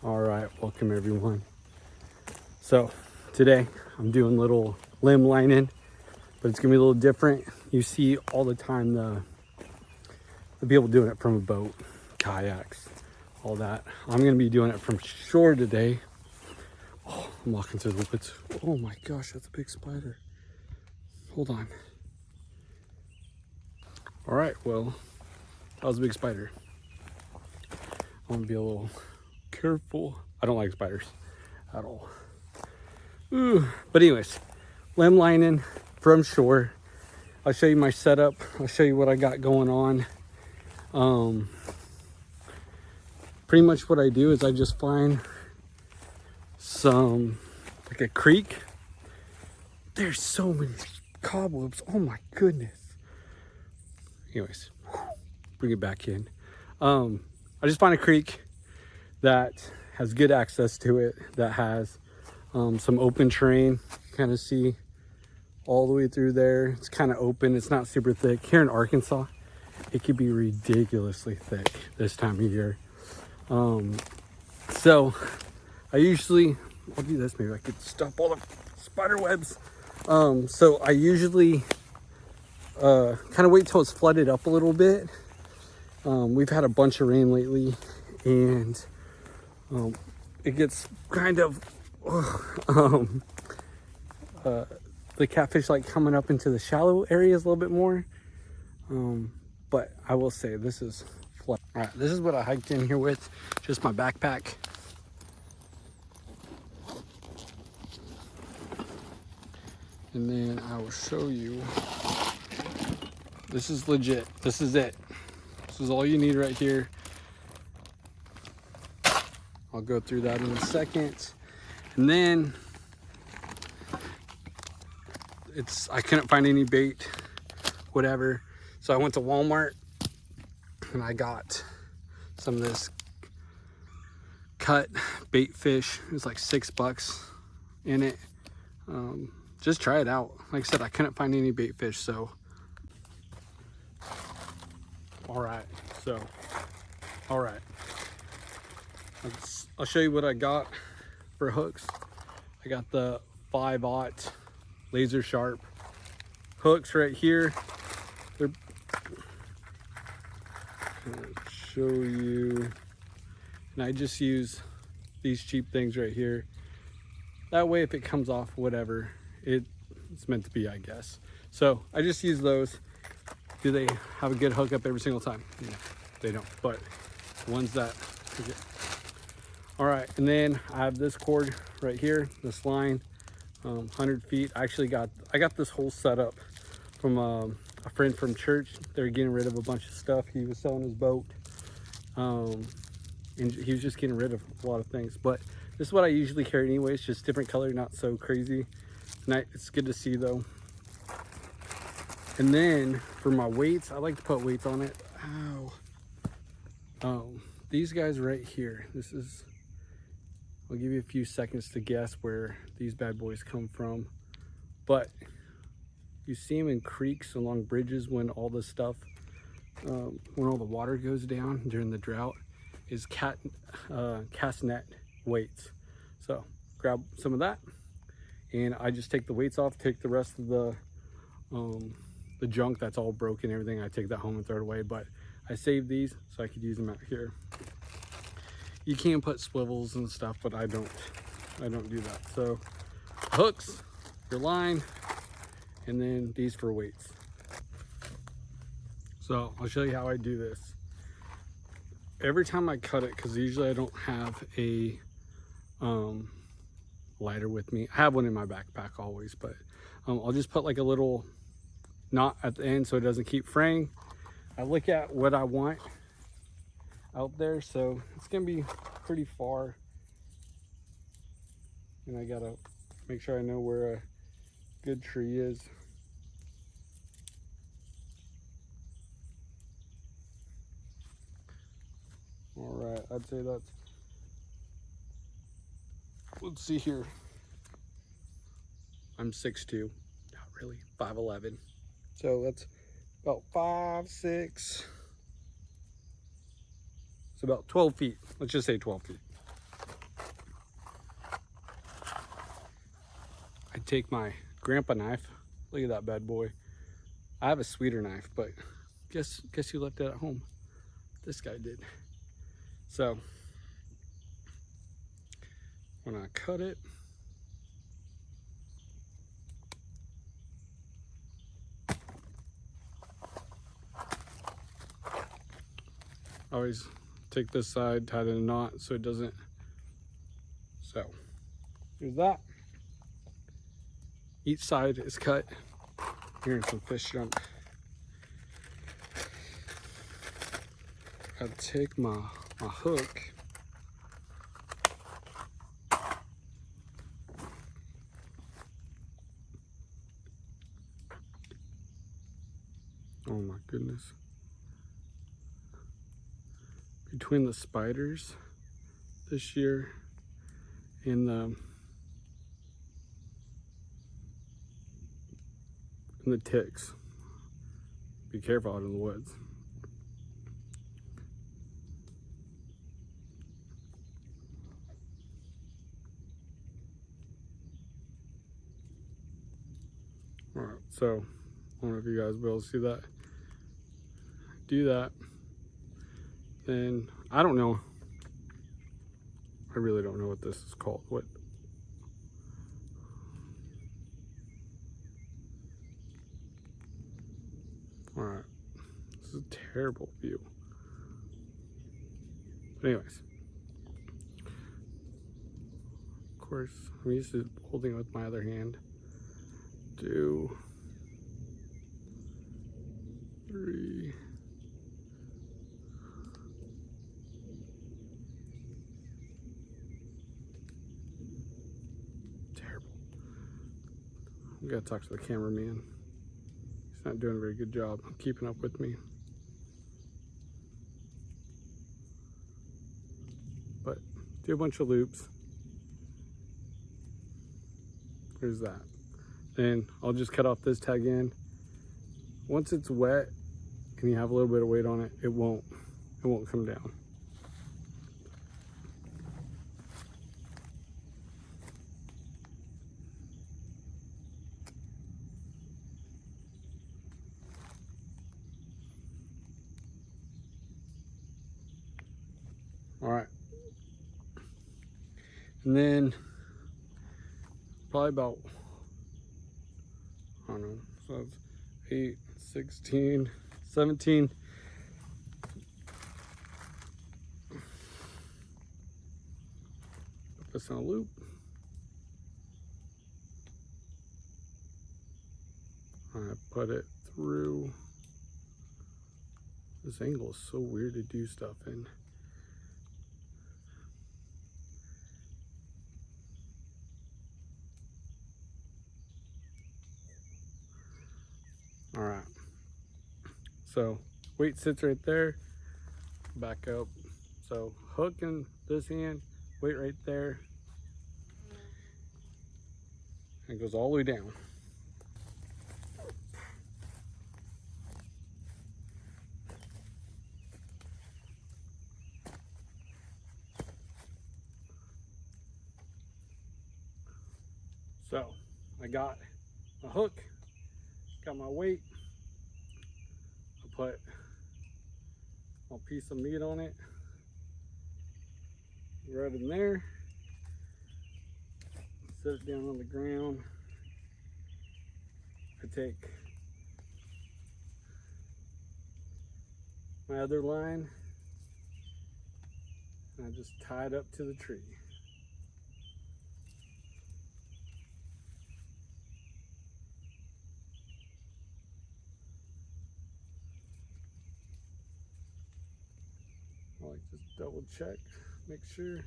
All right, welcome everyone. So today I'm doing little limb lining, but it's gonna be a little different. You see all the time the people doing it from a boat, kayaks, all that. I'm gonna be doing it from shore today. Oh, I'm walking through the woods. Oh my gosh, that's a big spider. Hold on. All right, well, that was a big spider. I want to be a little careful. I don't like spiders at all. Ooh. But anyways, limb lining from shore. I'll show you my setup. I'll show you what I got going on. Pretty much what I do is I just find some, like a creek. There's so many cobwebs. Oh my goodness. Anyways, bring it back in. I just find a creek that has good access to it, that has some open terrain. Kind of see all the way through there. It's kind of open. It's not super thick. Here in Arkansas, it could be ridiculously thick this time of year. So I usually, I'll do this. Maybe I could stop all the spider webs. So I usually kind of wait till it's flooded up a little bit. We've had a bunch of rain lately, and it gets kind of the catfish like coming up into the shallow areas a little bit more. But I will say this is flood. All right, this is what I hiked in here with, just my backpack. And then I will show you. This is legit. This is it. This is all you need right here. I'll go through that in a second. And then I couldn't find any bait, whatever. So I went to Walmart and I got some of this cut bait fish. It was like $6 in it. Just try it out. Like I said, I couldn't find any bait fish, so. All right. I'll show you what I got for hooks. I got the 5/0 laser sharp hooks right here. They're, I'll show you. And I just use these cheap things right here. That way, if it comes off, whatever, it's meant to be, I guess. So I just use those. Do they have a good hookup every single time? No, they don't, but the ones that. All right, and then I have this cord right here, this line, 100 feet. I got this whole setup from a friend from church. They're getting rid of a bunch of stuff. He was selling his boat, and he was just getting rid of a lot of things. But this is what I usually carry anyways, just different color, not so crazy. It's good to see though. And then for my weights, I like to put weights on it. Ow. These guys right here, I'll give you a few seconds to guess where these bad boys come from. But you see them in creeks along bridges when all the stuff, when all the water goes down during the drought, is cast net weights. So grab some of that, and I just take the weights off, take the rest of the junk that's all broken, everything. I take that home and throw it away, but I save these so I could use them out here. You can put swivels and stuff, but I don't do that. So hooks, your line, and then these for weights. So I'll show you how I do this. Every time I cut it, because usually I don't have a lighter with me. I have one in my backpack always, but I'll just put like a little knot at the end so it doesn't keep fraying. I look at what I want out there, so it's gonna be pretty far, and I gotta make sure I know where a good tree is. All right, I'd say that's, let's see here, I'm 6'2", not really, 5'11", so that's about 5'6", it's about 12 feet. Let's just say 12 feet. take my grandpa knife. Look at that bad boy. I have a sweeter knife, but guess who left it at home? This guy did. So when I cut it, I always take this side, tie it in a knot so it doesn't. So here's that. Each side is cut. Here's some fish junk. I'll take my hook. Oh my goodness. Between the spiders this year and the ticks. Be careful out in the woods. All right, so I don't know if you guys will be able to see that. Do that. Then I don't know. I really don't know what this is called. What? All right. This is a terrible view. But anyways, of course, I'm used to holding it with my other hand. 2, 3. Terrible. We gotta talk to the cameraman. He's not doing a very good job keeping up with me. But do a bunch of loops. There's that. Then I'll just cut off this tag end. Once it's wet and you have a little bit of weight on it, it won't come down. All right. And then probably about, I don't know, so it's 8, 16, 17. Put this on a loop. I put it through. This angle is so weird to do stuff in. All right, so weight sits right there, back up. So hook in this hand, weight right there, and it goes all the way down. So I got a hook, got my weight. I put a piece of meat on it, right in there. Set it down on the ground. I take my other line and I just tie it up to the tree. I like just double check, make sure.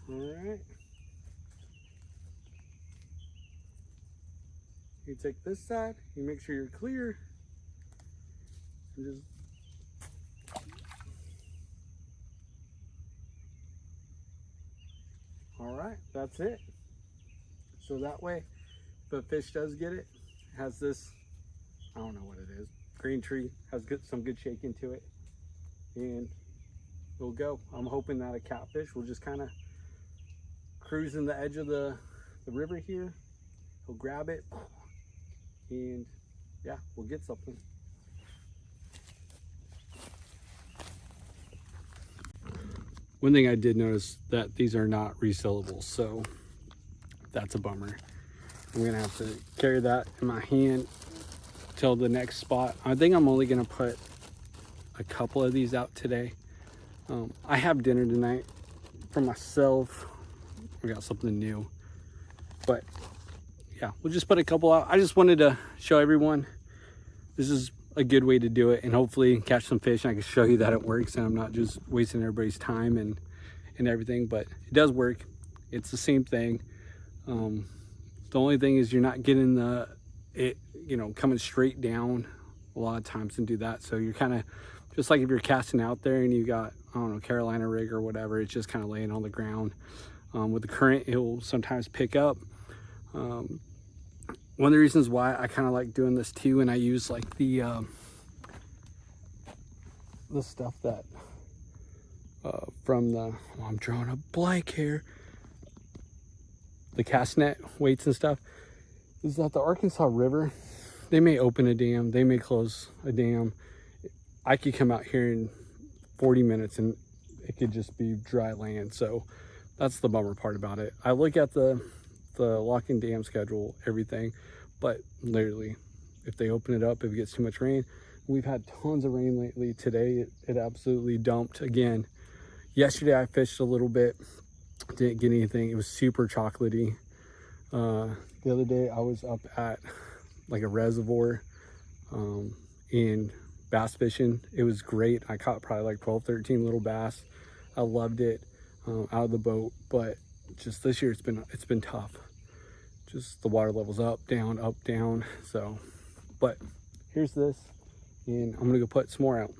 All right. You take this side, you make sure you're clear, and just all right, that's it. So that way, if a fish does get it, it has this, I don't know what it is, green tree, has some good shake into it, and we'll go. I'm hoping that a catfish will just kind of cruise in the edge of the the river here, he'll grab it, and yeah, we'll get something. One thing I did notice that these are not resellable, so that's a bummer. I'm gonna have to carry that in my hand till the next spot. I think I'm only gonna put a couple of these out today. I have dinner tonight for myself. We got something new, but yeah, we'll just put a couple out. I just wanted to show everyone this is a good way to do it, and hopefully catch some fish, and I can show you that it works and I'm not just wasting everybody's time and everything. But it does work. It's the same thing. The only thing is you're not getting coming straight down a lot of times and do that. So you're kind of just like if you're casting out there and you got, I don't know, Carolina rig or whatever, it's just kind of laying on the ground. With the current, it will sometimes pick up. One of the reasons why I kind of like doing this too, and I use like the stuff that from the, I'm drawing a blank here, the cast net weights and stuff, is that the Arkansas River, they may open a dam, they may close a dam. I could come out here in 40 minutes and it could just be dry land. So that's the bummer part about it. I look at the lock-in dam schedule, everything, but literally if they open it up, if it gets too much rain, we've had tons of rain lately. Today it absolutely dumped again. Yesterday I fished a little bit, didn't get anything. It was super chocolatey. The other day I was up at like a reservoir in bass fishing. It was great. I caught probably like 12, 13 little bass. I loved it out of the boat, but just this year it's been tough. Just the water levels up, down. So, but here's this, and I'm gonna go put some more out.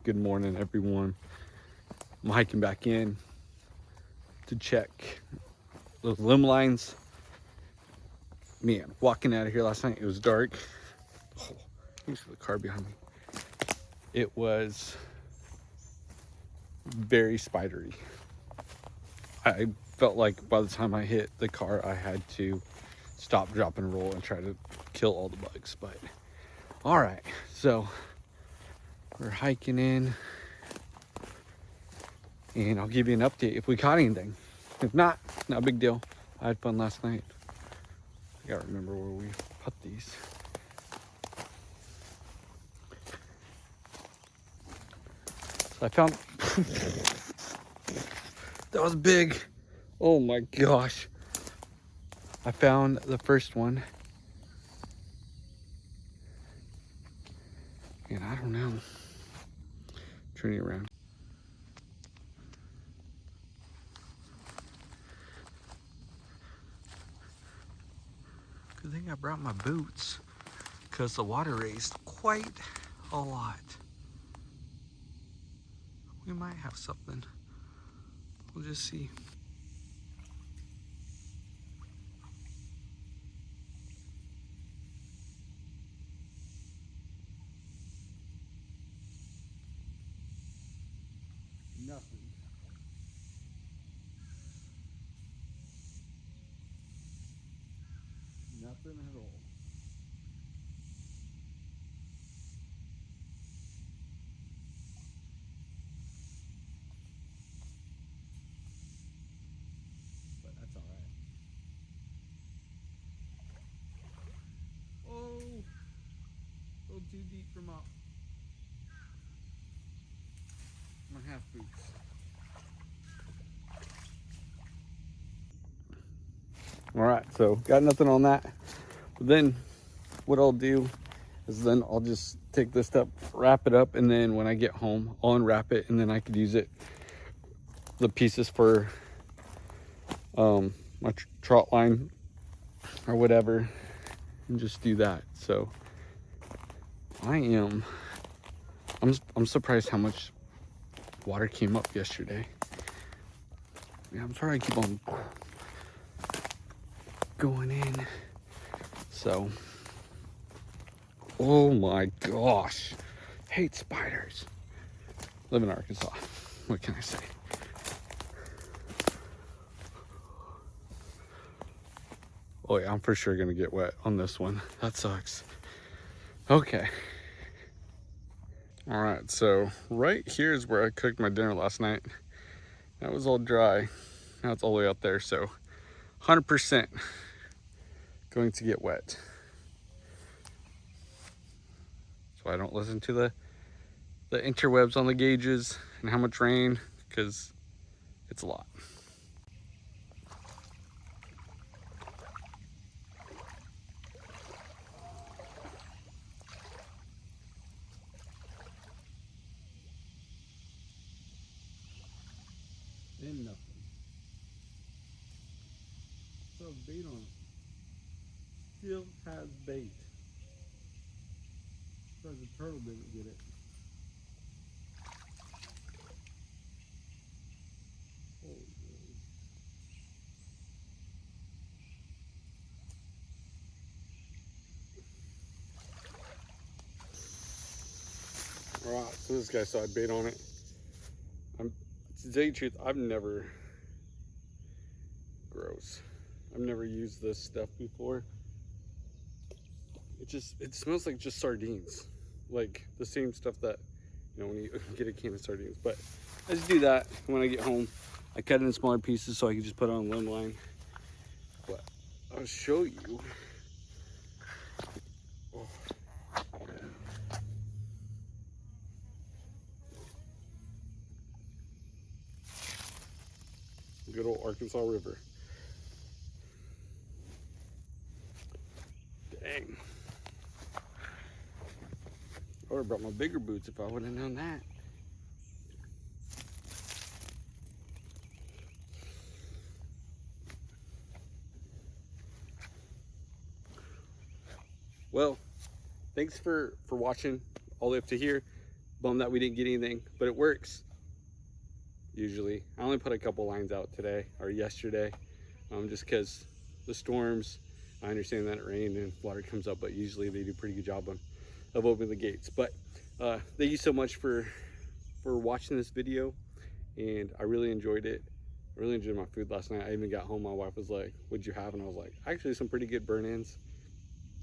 Good morning everyone. I'm hiking back in to check those limb lines. Man, walking out of here last night, it was dark. Oh, you see the car behind me. It was very spidery. I felt like by the time I hit the car, I had to stop, drop, and roll and try to kill all the bugs. But all right, so we're hiking in, and I'll give you an update if we caught anything. If not, not a big deal. I had fun last night. I gotta remember where we put these. So I found that was big. Oh my gosh. I found the first one, and I don't know. Turning around. I brought my boots because the water raised quite a lot. We might have something. We'll just see. Nothing. Nothing at all. But that's all right. Oh, a little too deep for my half boots. All right, so got nothing on that. But then what I'll do is then I'll just take this stuff, wrap it up, and then when I get home, I'll unwrap it, and then I could use it, the pieces for my trot line or whatever, and just do that. So I'm surprised how much water came up yesterday. Yeah, I'm sorry I keep on going in. So, oh my gosh, hate spiders. Live in Arkansas, what can I say? Oh yeah, I'm for sure gonna get wet on this one. That sucks. Okay. All right, so right here is where I cooked my dinner last night. That was all dry. Now it's all the way up there, so 100% going to get wet. So I don't listen to the interwebs on the gauges and how much rain, because it's a lot. And nothing. So bait on it. Still has bait. Because the turtle didn't get it. Alright, so this guy saw I bait on it. To tell you the truth, I've never used this stuff before. It smells like just sardines. Like the same stuff that, you know, when you get a can of sardines. But I just do that when I get home. I cut it in smaller pieces so I can just put it on limb line. But I'll show you. Oh. Good old Arkansas River. Dang. I would have brought my bigger boots if I would have known that. Well, thanks for watching all the way up to here. Bummed that we didn't get anything, but it works. Usually. I only put a couple lines out today or yesterday, just because the storms. I understand that it rained and water comes up, but usually they do a pretty good job of opening the gates. But thank you so much for watching this video, and I really enjoyed it. I really enjoyed my food last night. I even got home, my wife was like, "What'd you have?" And I was like, actually some pretty good burn-ins,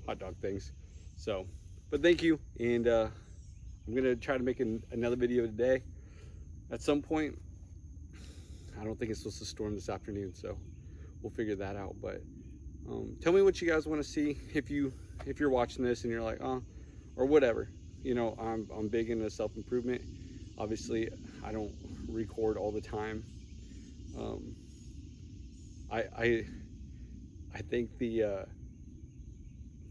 hot dog things. So, but thank you, and I'm gonna try to make another video today at some point. I don't think it's supposed to storm this afternoon, so we'll figure that out. But tell me what you guys want to see if you're watching this and you're like, oh, or whatever. You know, I'm big into self-improvement. Obviously, I don't record all the time. I think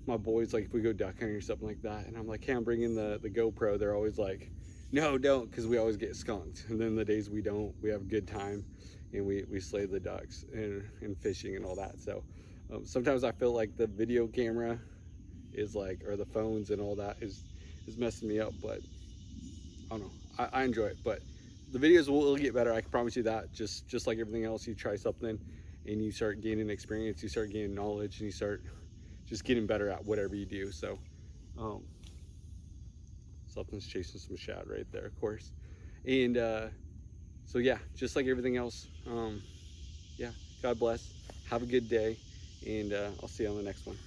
my boys, like if we go duck hunting or something like that, and I'm like, hey, I'm bringing the GoPro, they're always like, no, don't, because we always get skunked. And then the days we don't, we have a good time and we slay the ducks and fishing and all that. So Sometimes I feel like the video camera is like, or the phones and all that is messing me up, but I don't know. I enjoy it, but the videos will get better. I can promise you that. Just like everything else, you try something and you start gaining experience, you start gaining knowledge, and you start just getting better at whatever you do. So something's chasing some shad right there, of course. And so yeah, just like everything else, yeah, God bless, have a good day, and I'll see you on the next one.